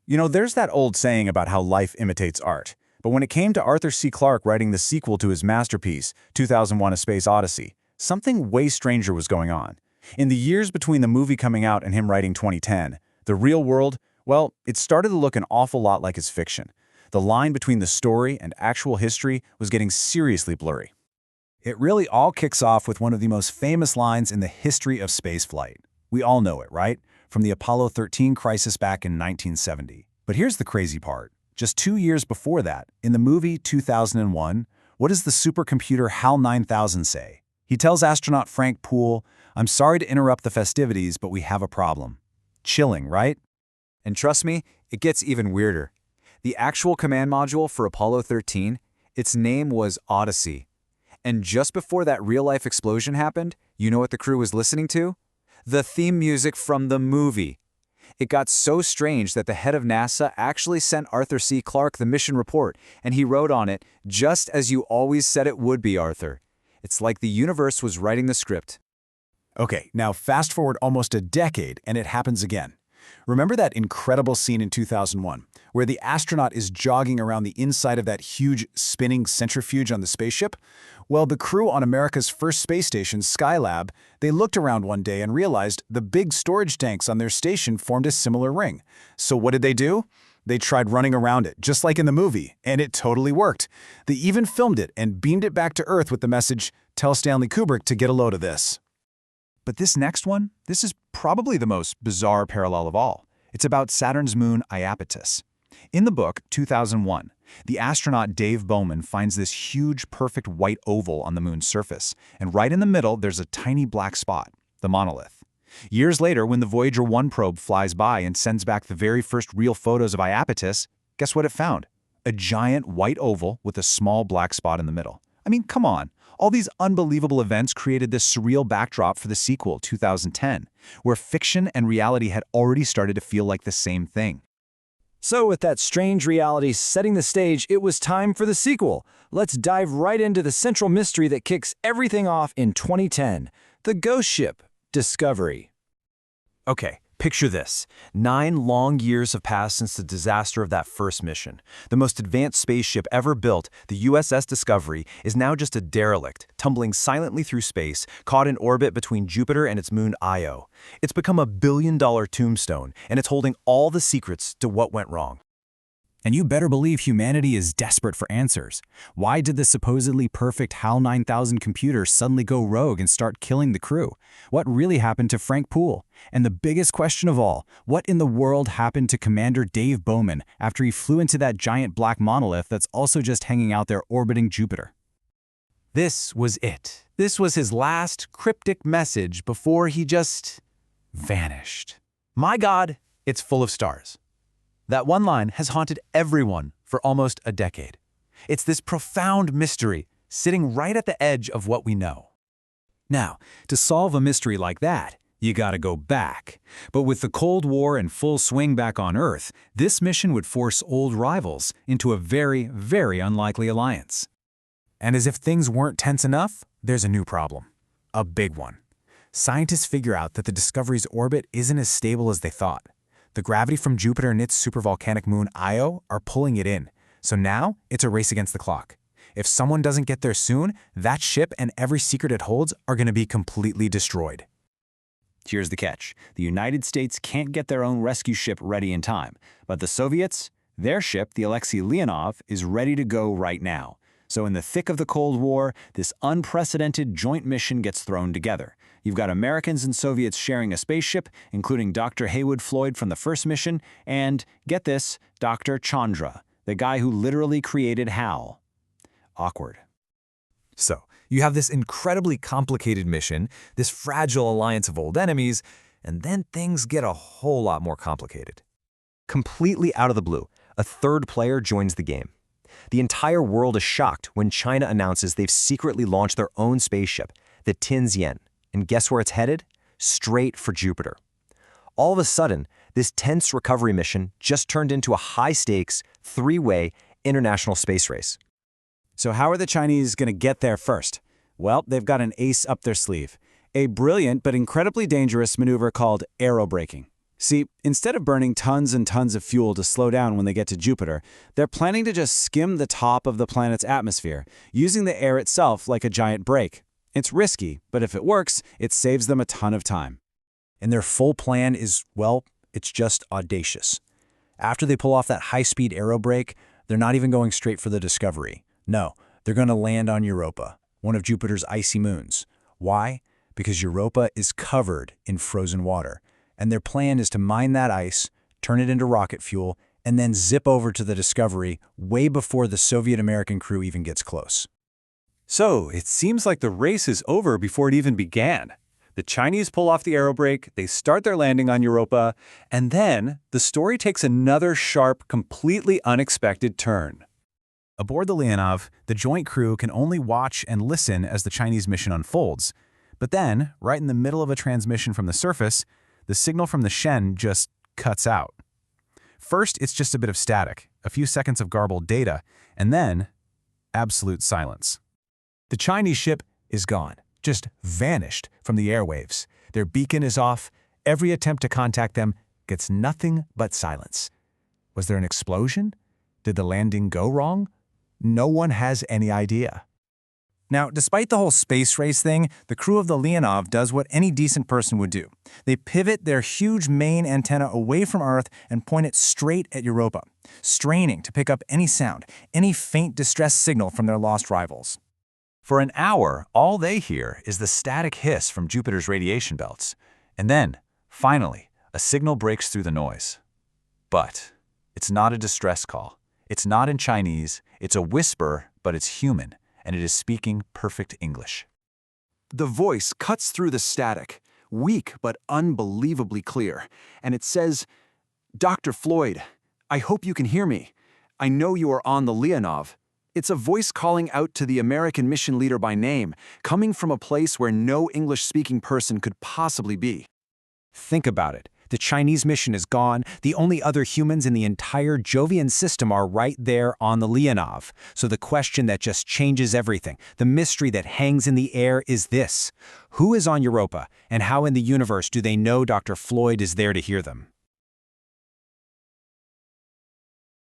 There's that old saying about how life imitates art. But when it came to Arthur C. Clarke writing the sequel to his masterpiece, 2001: A Space Odyssey, something way stranger was going on. In the years between the movie coming out and him writing 2010, the real world, well, it started to look an awful lot like his fiction. The line between the story and actual history was getting seriously blurry. It really all kicks off with one of the most famous lines in the history of spaceflight. We all know it, right? From the Apollo 13 crisis back in 1970. But here's the crazy part. Just 2 years before that, in the movie 2001, what does the supercomputer HAL 9000 say? He tells astronaut Frank Poole, "I'm sorry to interrupt the festivities, but we have a problem." Chilling, right? And trust me, it gets even weirder. The actual command module for Apollo 13, its name was Odyssey. And just before that real-life explosion happened, you know what the crew was listening to? The theme music from the movie. It got so strange that the head of NASA actually sent Arthur C. Clarke the mission report, and he wrote on it, "Just as you always said it would be, Arthur." It's like the universe was writing the script. Okay, now fast forward almost a decade and it happens again. Remember that incredible scene in 2001 where the astronaut is jogging around the inside of that huge spinning centrifuge on the spaceship? Well, the crew on America's first space station, Skylab, they looked around one day and realized the big storage tanks on their station formed a similar ring. So what did they do? They tried running around it, just like in the movie, and it totally worked. They even filmed it and beamed it back to Earth with the message, "Tell Stanley Kubrick to get a load of this." But this next one, this is probably the most bizarre parallel of all. It's about Saturn's moon Iapetus. In the book, 2001, the astronaut Dave Bowman finds this huge, perfect white oval on the moon's surface, and right in the middle there's a tiny black spot, the Monolith. Years later, when the Voyager 1 probe flies by and sends back the very first real photos of Iapetus, guess what it found? A giant white oval with a small black spot in the middle. I mean, come on. All these unbelievable events created this surreal backdrop for the sequel, 2010, where fiction and reality had already started to feel like the same thing. So with that strange reality setting the stage, it was time for the sequel. Let's dive right into the central mystery that kicks everything off in 2010, the ghost ship, Discovery. Okay, picture this. 9 long years have passed since the disaster of that first mission. The most advanced spaceship ever built, the USS Discovery, is now just a derelict, tumbling silently through space, caught in orbit between Jupiter and its moon Io. It's become a billion-dollar tombstone, and it's holding all the secrets to what went wrong. And you better believe humanity is desperate for answers. Why did the supposedly perfect HAL 9000 computer suddenly go rogue and start killing the crew? What really happened to Frank Poole? And the biggest question of all, what in the world happened to Commander Dave Bowman after he flew into that giant black monolith that's also just hanging out there orbiting Jupiter? This was it. This was his last cryptic message before he just vanished. My God, it's full of stars. That one line has haunted everyone for almost a decade. It's this profound mystery sitting right at the edge of what we know. Now, to solve a mystery like that, you gotta go back. But with the Cold War in full swing back on Earth, this mission would force old rivals into a very, very unlikely alliance. And as if things weren't tense enough, there's a new problem. A big one. Scientists figure out that the Discovery's orbit isn't as stable as they thought. The gravity from Jupiter and its supervolcanic moon Io are pulling it in, so now it's a race against the clock. If someone doesn't get there soon, that ship and every secret it holds are going to be completely destroyed. Here's the catch. The United States can't get their own rescue ship ready in time, but the Soviets, their ship, the Alexei Leonov, is ready to go right now. So in the thick of the Cold War, this unprecedented joint mission gets thrown together. You've got Americans and Soviets sharing a spaceship, including Dr. Heywood Floyd from the first mission, and, get this, Dr. Chandra, the guy who literally created HAL. Awkward. So, you have this incredibly complicated mission, this fragile alliance of old enemies, and then things get a whole lot more complicated. Completely out of the blue, a third player joins the game. The entire world is shocked when China announces they've secretly launched their own spaceship, the Tianzhen. And guess where it's headed? Straight for Jupiter. All of a sudden, this tense recovery mission just turned into a high-stakes, 3-way international space race. So how are the Chinese going to get there first? Well, they've got an ace up their sleeve. A brilliant but incredibly dangerous maneuver called aerobraking. See, instead of burning tons and tons of fuel to slow down when they get to Jupiter, they're planning to just skim the top of the planet's atmosphere, using the air itself like a giant brake. It's risky, but if it works, it saves them a ton of time. And their full plan is, well, it's just audacious. After they pull off that high-speed aerobrake, they're not even going straight for the Discovery. No, they're going to land on Europa, one of Jupiter's icy moons. Why? Because Europa is covered in frozen water, and their plan is to mine that ice, turn it into rocket fuel, and then zip over to the Discovery way before the Soviet-American crew even gets close. So, it seems like the race is over before it even began. The Chinese pull off the aerobrake, they start their landing on Europa, and then the story takes another sharp, completely unexpected turn. Aboard the Leonov, the joint crew can only watch and listen as the Chinese mission unfolds. But then, right in the middle of a transmission from the surface, the signal from the Shen just cuts out. First, it's just a bit of static, a few seconds of garbled data, and then absolute silence. The Chinese ship is gone, just vanished from the airwaves. Their beacon is off. Every attempt to contact them gets nothing but silence. Was there an explosion? Did the landing go wrong? No one has any idea. Now, despite the whole space race thing, the crew of the Leonov does what any decent person would do. They pivot their huge main antenna away from Earth and point it straight at Europa, straining to pick up any sound, any faint distress signal from their lost rivals. For an hour, all they hear is the static hiss from Jupiter's radiation belts. And then, finally, a signal breaks through the noise. But it's not a distress call. It's not in Chinese. It's a whisper, but it's human, and it is speaking perfect English. The voice cuts through the static, weak but unbelievably clear, and it says, "Dr. Floyd, I hope you can hear me. I know you are on the Leonov." It's a voice calling out to the American mission leader by name, coming from a place where no English-speaking person could possibly be. Think about it. The Chinese mission is gone. The only other humans in the entire Jovian system are right there on the Leonov. So the question that just changes everything, the mystery that hangs in the air is this: who is on Europa, and how in the universe do they know Dr. Floyd is there to hear them?